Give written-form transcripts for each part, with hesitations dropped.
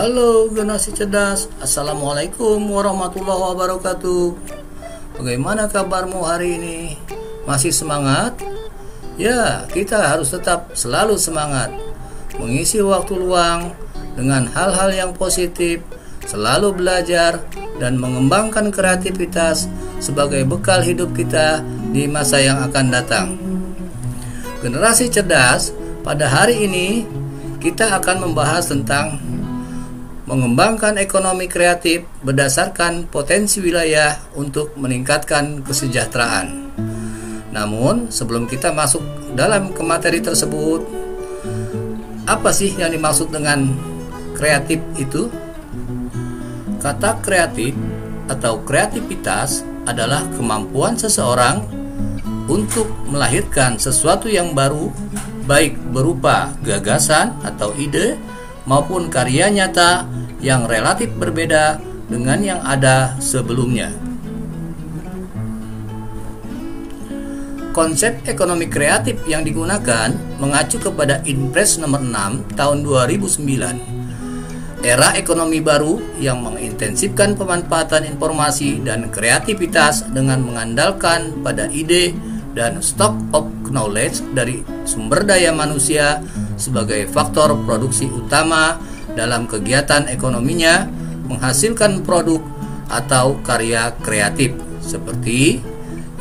Halo generasi cerdas, Assalamualaikum warahmatullahi wabarakatuh. Bagaimana kabarmu hari ini? Masih semangat? Ya, kita harus tetap selalu semangat, mengisi waktu luang dengan hal-hal yang positif, selalu belajar dan mengembangkan kreativitas sebagai bekal hidup kita di masa yang akan datang. Generasi cerdas, pada hari ini kita akan membahas tentang mengembangkan ekonomi kreatif berdasarkan potensi wilayah untuk meningkatkan kesejahteraan. Namun, sebelum kita masuk dalam ke materi tersebut, apa sih yang dimaksud dengan kreatif itu? Kata kreatif atau kreativitas adalah kemampuan seseorang untuk melahirkan sesuatu yang baru, baik berupa gagasan atau ide maupun karya nyata yang relatif berbeda dengan yang ada sebelumnya. Konsep ekonomi kreatif yang digunakan mengacu kepada Inpres nomor 6 tahun 2009. Era ekonomi baru yang mengintensifkan pemanfaatan informasi dan kreativitas dengan mengandalkan pada ide dan stock of knowledge dari sumber daya manusia sebagai faktor produksi utama dalam kegiatan ekonominya, menghasilkan produk atau karya kreatif seperti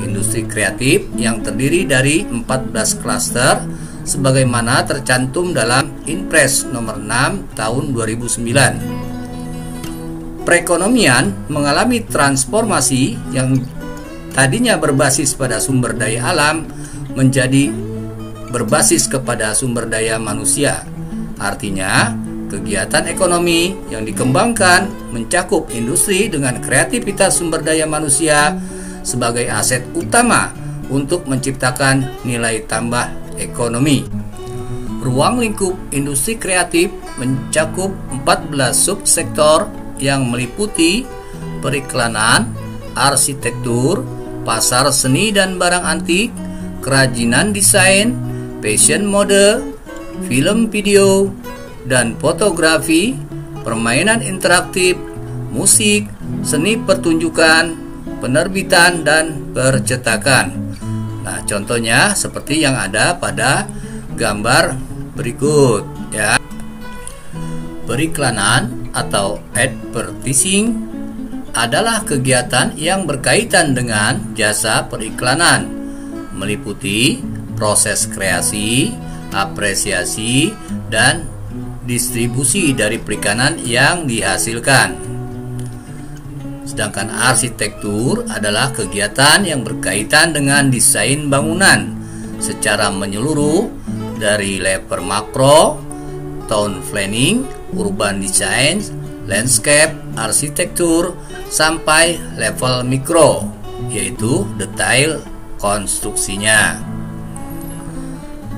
industri kreatif yang terdiri dari 14 klaster sebagaimana tercantum dalam Inpres nomor 6 tahun 2009. Perekonomian mengalami transformasi yang tadinya berbasis pada sumber daya alam menjadi berbasis kepada sumber daya manusia. Artinya, kegiatan ekonomi yang dikembangkan mencakup industri dengan kreativitas sumber daya manusia sebagai aset utama untuk menciptakan nilai tambah ekonomi. Ruang lingkup industri kreatif mencakup 14 subsektor yang meliputi periklanan, arsitektur, pasar seni dan barang antik, kerajinan desain, fashion mode, film video dan fotografi, permainan interaktif, musik, seni pertunjukan, penerbitan dan percetakan. Nah, contohnya seperti yang ada pada gambar berikut ya. Periklanan atau advertising adalah kegiatan yang berkaitan dengan jasa periklanan, meliputi proses kreasi, apresiasi, dan distribusi dari perikanan yang dihasilkan. Sedangkan arsitektur adalah kegiatan yang berkaitan dengan desain bangunan secara menyeluruh dari level makro, town planning, urban design, landscape, arsitektur, sampai level mikro, yaitu detail konstruksinya.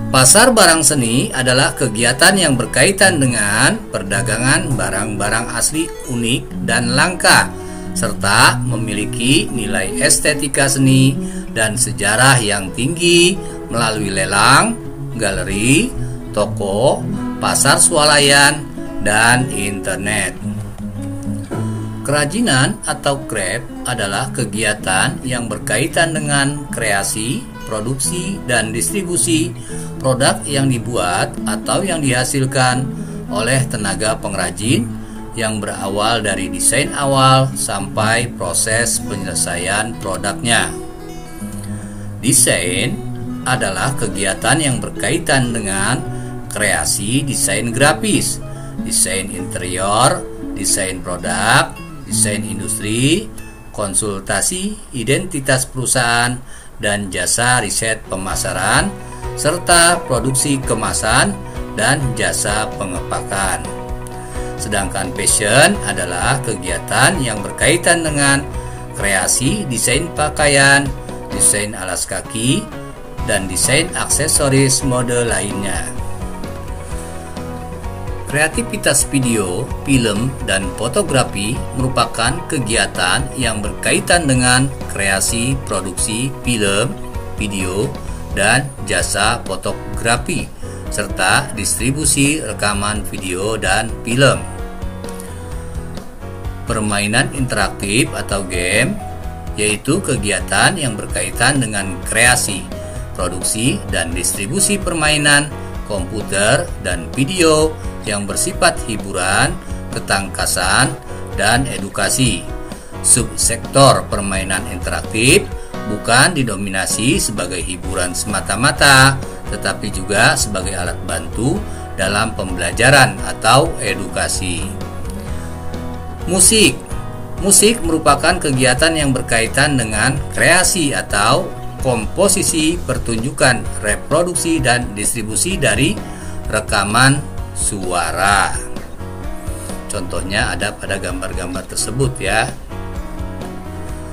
Pasar barang seni adalah kegiatan yang berkaitan dengan perdagangan barang-barang asli unik dan langka, serta memiliki nilai estetika seni dan sejarah yang tinggi melalui lelang, galeri, toko, pasar swalayan, dan internet. Kerajinan atau craft adalah kegiatan yang berkaitan dengan kreasi, produksi, dan distribusi produk yang dibuat atau yang dihasilkan oleh tenaga pengrajin yang berawal dari desain awal sampai proses penyelesaian produknya. Desain adalah kegiatan yang berkaitan dengan kreasi desain grafis, desain interior, desain produk, desain industri, konsultasi identitas perusahaan, dan jasa riset pemasaran, serta produksi kemasan dan jasa pengepakan. Sedangkan fashion adalah kegiatan yang berkaitan dengan kreasi desain pakaian, desain alas kaki, dan desain aksesoris mode lainnya. Kreativitas video, film, dan fotografi merupakan kegiatan yang berkaitan dengan kreasi, produksi film, video, dan jasa fotografi, serta distribusi rekaman video dan film. Permainan interaktif atau game yaitu kegiatan yang berkaitan dengan kreasi, produksi, dan distribusi permainan, komputer, dan video yang bersifat hiburan, ketangkasan, dan edukasi. Subsektor permainan interaktif bukan didominasi sebagai hiburan semata-mata, tetapi juga sebagai alat bantu dalam pembelajaran atau edukasi. Musik merupakan kegiatan yang berkaitan dengan kreasi atau komposisi, pertunjukan, reproduksi, dan distribusi dari rekaman suara. Contohnya ada pada gambar-gambar tersebut ya.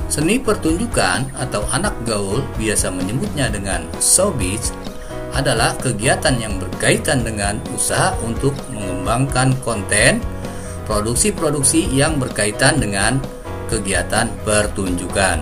Seni pertunjukan atau anak gaul biasa menyebutnya dengan showbiz adalah kegiatan yang berkaitan dengan usaha untuk mengembangkan konten, produksi-produksi yang berkaitan dengan kegiatan pertunjukan.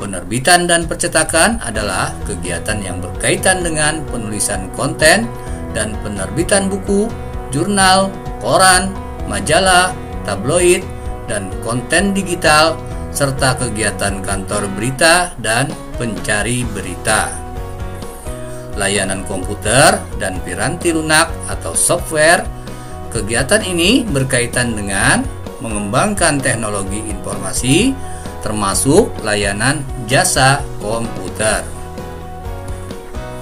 Penerbitan dan percetakan adalah kegiatan yang berkaitan dengan penulisan konten dan penerbitan buku, jurnal, koran, majalah, tabloid, dan konten digital, serta kegiatan kantor berita dan pencari berita. Layanan komputer dan piranti lunak atau software. Kegiatan ini berkaitan dengan mengembangkan teknologi informasi, termasuk layanan jasa komputer.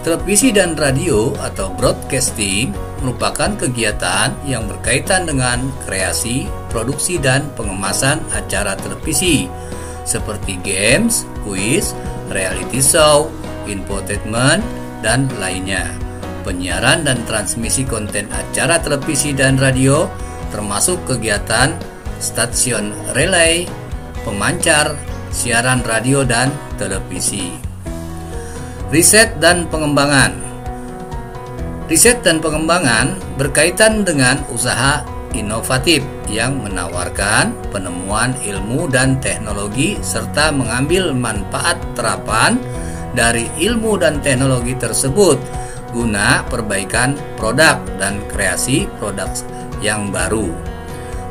Televisi dan radio atau broadcasting merupakan kegiatan yang berkaitan dengan kreasi, produksi, dan pengemasan acara televisi seperti games, kuis, reality show, infotainment, dan lainnya. Penyiaran dan transmisi konten acara televisi dan radio termasuk kegiatan stasiun relay, pemancar, siaran radio dan televisi. Riset dan pengembangan. Riset dan pengembangan berkaitan dengan usaha inovatif yang menawarkan penemuan ilmu dan teknologi serta mengambil manfaat terapan dari ilmu dan teknologi tersebut guna perbaikan produk dan kreasi produk yang baru,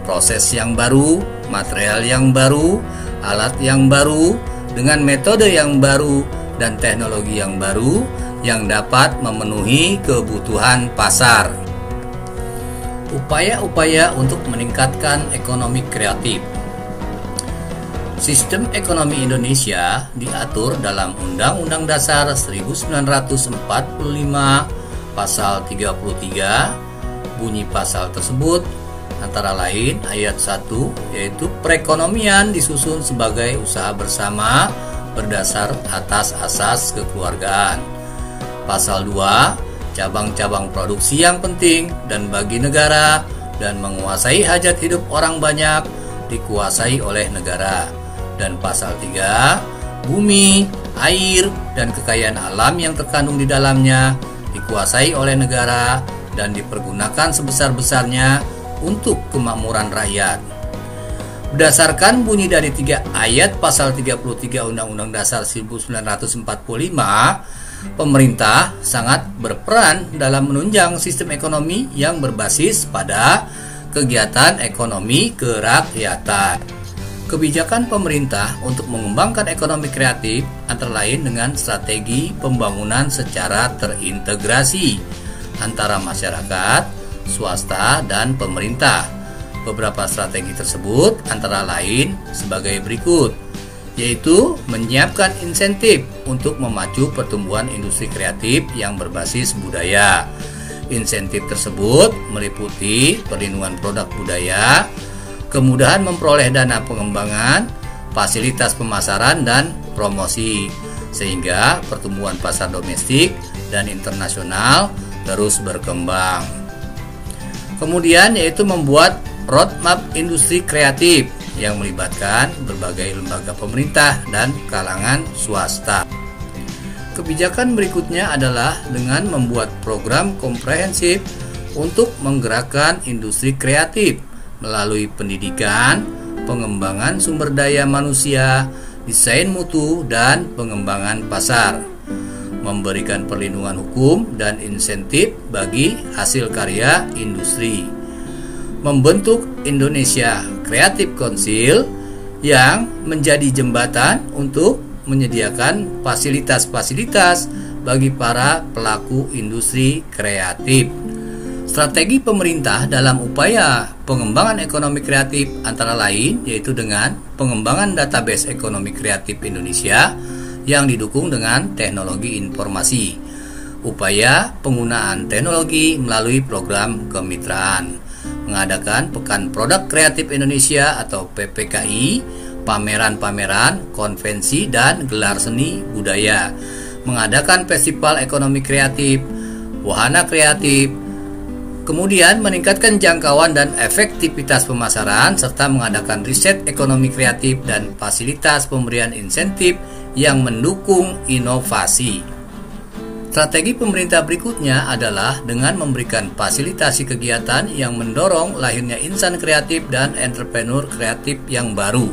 proses yang baru, material yang baru, alat yang baru, dengan metode yang baru dan teknologi yang baru yang dapat memenuhi kebutuhan pasar. Upaya-upaya untuk meningkatkan ekonomi kreatif. Sistem ekonomi Indonesia diatur dalam Undang-Undang Dasar 1945 Pasal 33. Bunyi pasal tersebut antara lain ayat 1 yaitu perekonomian disusun sebagai usaha bersama berdasar atas asas kekeluargaan. Pasal 2, cabang-cabang produksi yang penting dan bagi negara dan menguasai hajat hidup orang banyak dikuasai oleh negara. Dan pasal 3, bumi, air, dan kekayaan alam yang terkandung di dalamnya dikuasai oleh negara dan dipergunakan sebesar-besarnya untuk kemakmuran rakyat. Berdasarkan bunyi dari 3 ayat pasal 33 Undang-Undang Dasar 1945, pemerintah sangat berperan dalam menunjang sistem ekonomi yang berbasis pada kegiatan ekonomi kerakyatan. Kebijakan pemerintah untuk mengembangkan ekonomi kreatif antara lain dengan strategi pembangunan secara terintegrasi antara masyarakat, swasta, dan pemerintah. Beberapa strategi tersebut antara lain sebagai berikut, yaitu menyiapkan insentif untuk memacu pertumbuhan industri kreatif yang berbasis budaya. Insentif tersebut meliputi perlindungan produk budaya, kemudahan memperoleh dana pengembangan, fasilitas pemasaran, dan promosi, sehingga pertumbuhan pasar domestik dan internasional terus berkembang. Kemudian yaitu membuat roadmap industri kreatif yang melibatkan berbagai lembaga pemerintah dan kalangan swasta. Kebijakan berikutnya adalah dengan membuat program komprehensif untuk menggerakkan industri kreatif melalui pendidikan, pengembangan sumber daya manusia, desain mutu, dan pengembangan pasar. Memberikan perlindungan hukum dan insentif bagi hasil karya industri. membentuk Indonesia Creative Council yang menjadi jembatan untuk menyediakan fasilitas-fasilitas bagi para pelaku industri kreatif. Strategi pemerintah dalam upaya pengembangan ekonomi kreatif antara lain yaitu dengan pengembangan database ekonomi kreatif Indonesia yang didukung dengan teknologi informasi, upaya penggunaan teknologi melalui program kemitraan, mengadakan Pekan Produk Kreatif Indonesia atau PPKI, pameran-pameran, konvensi, dan gelar seni budaya, mengadakan festival ekonomi kreatif, wahana kreatif, kemudian meningkatkan jangkauan dan efektivitas pemasaran, serta mengadakan riset ekonomi kreatif dan fasilitas pemberian insentif yang mendukung inovasi. Strategi pemerintah berikutnya adalah dengan memberikan fasilitasi kegiatan yang mendorong lahirnya insan kreatif dan entrepreneur kreatif yang baru.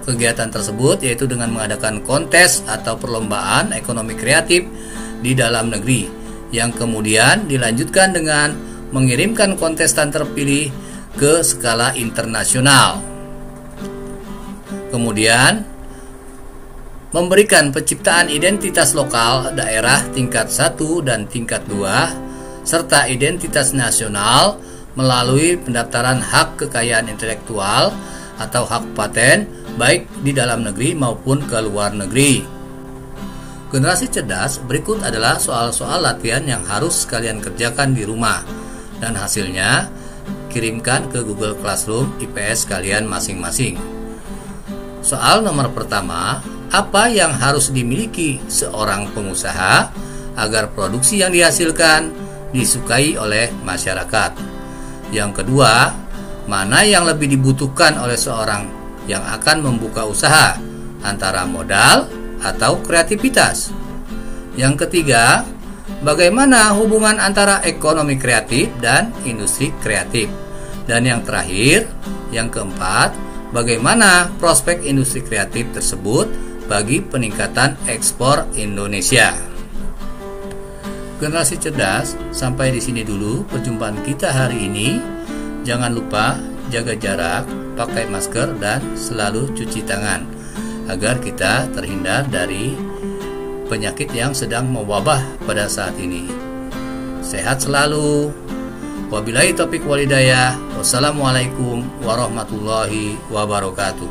Kegiatan tersebut yaitu dengan mengadakan kontes atau perlombaan ekonomi kreatif di dalam negeri, yang kemudian dilanjutkan dengan mengirimkan kontestan terpilih ke skala internasional. Kemudian memberikan penciptaan identitas lokal daerah tingkat 1 dan tingkat 2 serta identitas nasional melalui pendaftaran hak kekayaan intelektual atau hak paten baik di dalam negeri maupun ke luar negeri. Generasi cerdas berikut adalah soal-soal latihan yang harus kalian kerjakan di rumah dan hasilnya kirimkan ke Google Classroom IPS kalian masing-masing. Soal nomor pertama, apa yang harus dimiliki seorang pengusaha agar produksi yang dihasilkan disukai oleh masyarakat? Yang kedua, mana yang lebih dibutuhkan oleh seorang yang akan membuka usaha, antara modal atau kreativitas? Yang ketiga, bagaimana hubungan antara ekonomi kreatif dan industri kreatif? Dan yang terakhir, yang keempat, bagaimana prospek industri kreatif tersebut bagi peningkatan ekspor Indonesia? Generasi cerdas, sampai di sini dulu perjumpaan kita hari ini. Jangan lupa jaga jarak, pakai masker, dan selalu cuci tangan agar kita terhindar dari penyakit yang sedang mewabah pada saat ini. Sehat selalu. Wabillahi taufiq walhidayah. Wassalamualaikum warahmatullahi wabarakatuh.